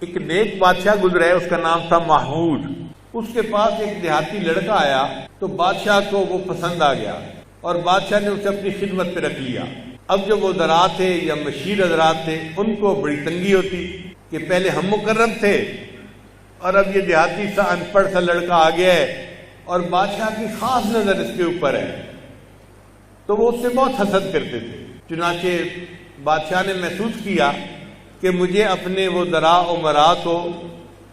ایک نیک بادشاہ گزرا ہے، اس کا نام تھا محمود۔ اس کے پاس ایک دیہاتی لڑکا آیا تو بادشاہ کو وہ پسند آ گیا اور بادشاہ نے اسے اپنی خدمت پہ رکھ لیا۔ اب جو وہ وزراء تھے یا مشیر حضرات تھے ان کو بڑی تنگی ہوتی کہ پہلے ہم مکرم تھے اور اب یہ دیہاتی سا ان پڑھ سا لڑکا آ گیا ہے اور بادشاہ کی خاص نظر اس کے اوپر ہے، تو وہ اس سے بہت حسد کرتے تھے۔ چنانچہ بادشاہ نے محسوس کیا کہ مجھے اپنے وہ وزراء امراء کو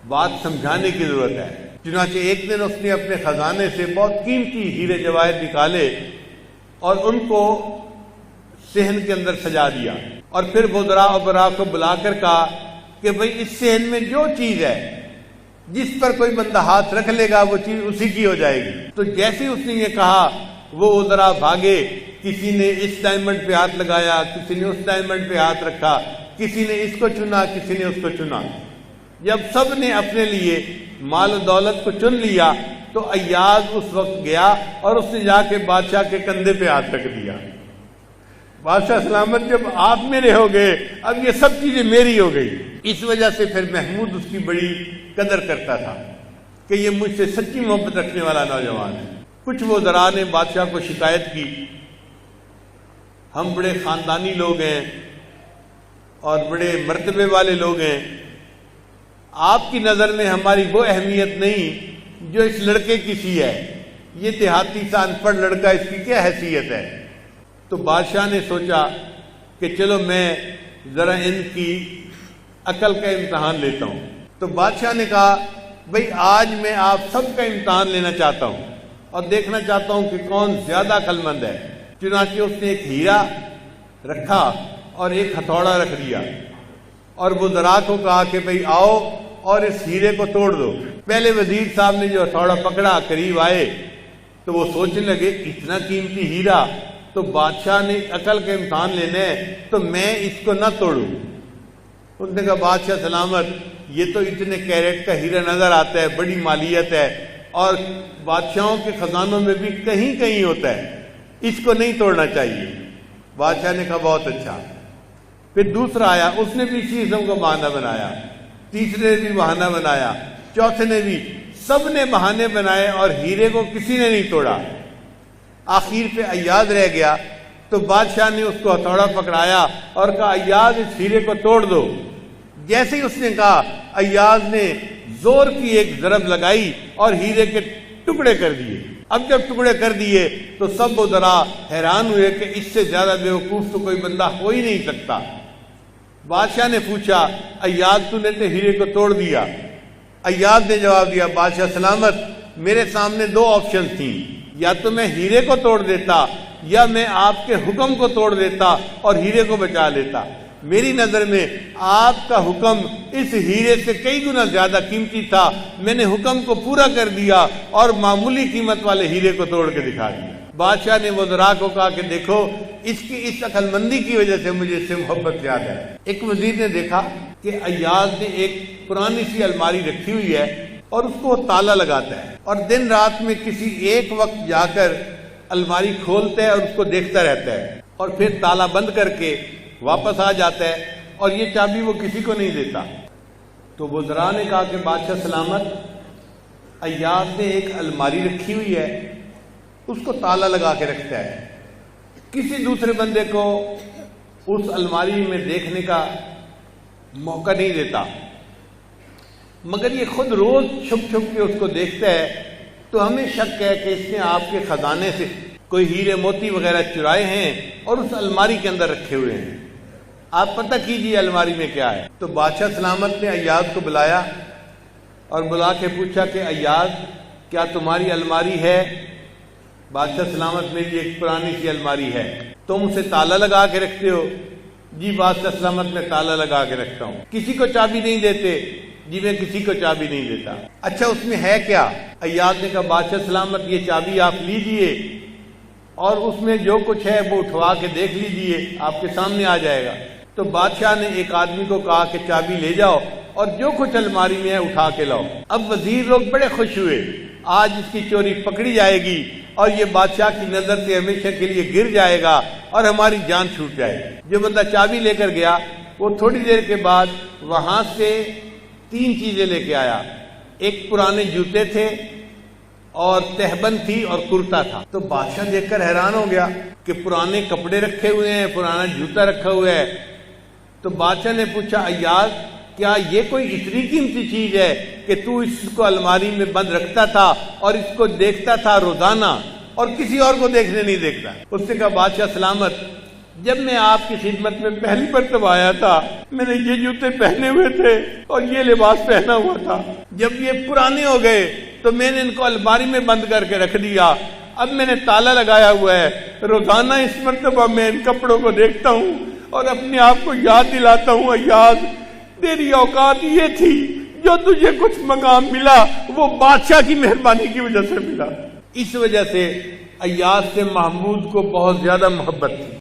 بات سمجھانے کی ضرورت ہے۔ چنانچہ ایک دن اس نے اپنے خزانے سے بہت قیمتی ہیرے جواہر نکالے اور ان کو صحن کے اندر سجا دیا، اور پھر وزراء امراء کو بلا کر کہا کہ بھئی اس صحن میں جو چیز ہے جس پر کوئی بندہ ہاتھ رکھ لے گا وہ چیز اسی کی ہو جائے گی۔ تو جیسے اس نے یہ کہا وہ وزراء بھاگے، کسی نے اس ڈائمنڈ پہ ہاتھ لگایا، کسی نے اس ڈائمنڈ پہ ہاتھ رکھا، کسی نے اس کو چنا، کسی نے اس کو چنا۔ جب سب نے اپنے لیے مال و دولت کو چن لیا تو ایاز اس وقت گیا اور اس نے جا کے بادشاہ کے کندھے پہ ہاتھ رکھ دیا۔ بادشاہ سلامت، جب آپ میرے ہو گئے اب یہ سب چیزیں میری ہو گئی۔ اس وجہ سے پھر محمود اس کی بڑی قدر کرتا تھا کہ یہ مجھ سے سچی محبت رکھنے والا نوجوان ہے۔ کچھ وزراء نے بادشاہ کو شکایت کی، ہم بڑے خاندانی لوگ ہیں اور بڑے مرتبے والے لوگ ہیں، آپ کی نظر میں ہماری وہ اہمیت نہیں جو اس لڑکے کی سی ہے، یہ دیہاتی سا ان پڑھ لڑکا، اس کی کیا حیثیت ہے؟ تو بادشاہ نے سوچا کہ چلو میں ذرا ان کی عقل کا امتحان لیتا ہوں۔ تو بادشاہ نے کہا بھئی آج میں آپ سب کا امتحان لینا چاہتا ہوں اور دیکھنا چاہتا ہوں کہ کون زیادہ عقل مند ہے۔ چنانچہ اس نے ایک ہیرا رکھا اور ایک ہتھوڑا رکھ دیا اور وزراء کو کہا کہ بھئی آؤ اور اس ہیرے کو توڑ دو۔ پہلے وزیر صاحب نے جو ہتھوڑا پکڑا، قریب آئے تو وہ سوچنے لگے اتنا قیمتی ہیرا تو بادشاہ نے عقل کا امتحان لینا ہے تو میں اس کو نہ توڑوں۔ اس نے کہا بادشاہ سلامت، یہ تو اتنے کیرٹ کا ہیرا نظر آتا ہے، بڑی مالیت ہے اور بادشاہوں کے خزانوں میں بھی کہیں کہیں ہوتا ہے، اس کو نہیں توڑنا چاہیے۔ بادشاہ نے کہا بہت اچھا۔ پھر دوسرا آیا، اس نے بھی اسی قسم کا بہانہ بنایا، تیسرے نے بھی بہانہ بنایا، چوتھے نے بھی، سب نے بہانے بنائے اور ہیرے کو کسی نے نہیں توڑا۔ آخر پہ ایاز رہ گیا تو بادشاہ نے اس کو ہتھوڑا پکڑایا اور کہا ایاز اس ہیرے کو توڑ دو۔ جیسے ہی اس نے کہا ایاز نے زور کی ایک ضرب لگائی اور ہیرے کے ٹکڑے کر دیے۔ اب جب ٹکڑے کر دیے تو سب وزراء حیران ہوئے کہ اس سے زیادہ بیوقوف تو کوئی بندہ ہو ہی نہیں سکتا۔ بادشاہ نے پوچھا ایاز تو نے تو ہیرے کو توڑ دیا؟ ایاز نے جواب دیا بادشاہ سلامت، میرے سامنے دو آپشن تھیں، یا تو میں ہیرے کو توڑ دیتا یا میں آپ کے حکم کو توڑ دیتا اور ہیرے کو بچا لیتا۔ میری نظر میں آپ کا حکم اس ہیرے سے کئی گنا زیادہ قیمتی تھا، میں نے حکم کو پورا کر دیا اور معمولی قیمت والے ہیرے کو توڑ کے دکھا دیا۔ بادشاہ نے وزراء کو کہا کہ دیکھو اس کی اس عقل مندی کی وجہ سے مجھے اس سے محبت زیادہ ہے۔ ایک وزیر نے دیکھا کہ ایاز نے ایک پرانی سی الماری رکھی ہوئی ہے اور اس کو تالا لگاتا ہے اور دن رات میں کسی ایک وقت جا کر الماری کھولتا ہے اور اس کو دیکھتا رہتا ہے اور پھر تالا بند کر کے واپس آ جاتا ہے اور یہ چابی وہ کسی کو نہیں دیتا۔ تو وزراء نے کہا کہ بادشاہ سلامت، ایاز نے ایک الماری رکھی ہوئی ہے، اس کو تالا لگا کے رکھتا ہے، کسی دوسرے بندے کو اس الماری میں دیکھنے کا موقع نہیں دیتا، مگر یہ خود روز چھپ چھپ کے اس کو دیکھتا ہے، تو ہمیں شک ہے کہ اس نے آپ کے خزانے سے کوئی ہیرے موتی وغیرہ چرائے ہیں اور اس الماری کے اندر رکھے ہوئے ہیں، آپ پتہ کیجئے الماری میں کیا ہے۔ تو بادشاہ سلامت نے ایاز کو بلایا اور بلا کے پوچھا کہ ایاز کیا تمہاری الماری ہے؟ بادشاہ سلامت، میری ایک پرانی سی الماری ہے، تم اسے تالا لگا کے رکھتے ہو؟ جی بادشاہ سلامت، میں تالا لگا کے رکھتا ہوں۔ کسی کو چابی نہیں دیتے؟ جی میں کسی کو چابی نہیں دیتا۔ اچھا اس میں ہے کیا؟ ایاز نے کہا بادشاہ سلامت، یہ چابی آپ لیجئے اور اس میں جو کچھ ہے وہ اٹھوا کے دیکھ لیجئے، آپ کے سامنے آ جائے گا۔ تو بادشاہ نے ایک آدمی کو کہا کہ چابی لے جاؤ اور جو کچھ الماری میں ہے اٹھا کے لاؤ۔ اب وزیر لوگ بڑے خوش ہوئے، آج اس کی چوری پکڑی جائے گی اور یہ بادشاہ کی نظر سے ہمیشہ کے لیے گر جائے گا اور ہماری جان چھوٹ جائے گی۔ جو بندہ چابی لے کر گیا وہ تھوڑی دیر کے بعد وہاں سے 3 چیزیں لے کے آیا. ایک پرانے جوتے تھے اور تہبند تھی اور کرتا تھا. تو بادشاہ دیکھ کر حیران ہو گیا کہ پرانے کپڑے رکھے ہوئے ہیں، پرانا جوتا رکھا ہوا ہے. تو بادشاہ نے پوچھا ایاز کیا یہ کوئی اتنی قیمتی چیز ہے کہ تو اس کو الماری میں بند رکھتا تھا اور اس کو دیکھتا تھا روزانہ اور کسی اور کو دیکھنے نہیں دیکھتا؟ اس نے کہا بادشاہ سلامت، جب میں آپ کی خدمت میں پہلی مرتبہ آیا تھا میں نے یہ جوتے پہنے ہوئے تھے اور یہ لباس پہنا ہوا تھا. جب یہ پرانے ہو گئے تو میں نے ان کو الماری میں بند کر کے رکھ دیا. اب میں نے تالا لگایا ہوا ہے. روزانہ اس مرتبہ میں ان کپڑوں کو دیکھتا ہوں اور اپنے آپ کو یاد دلاتا ہوں ایاز تیری اوقات یہ تھی، جو تجھے کچھ مقام ملا وہ بادشاہ کی مہربانی کی وجہ سے ملا. اس وجہ سے ایاز سے محمود کو بہت زیادہ محبت تھی.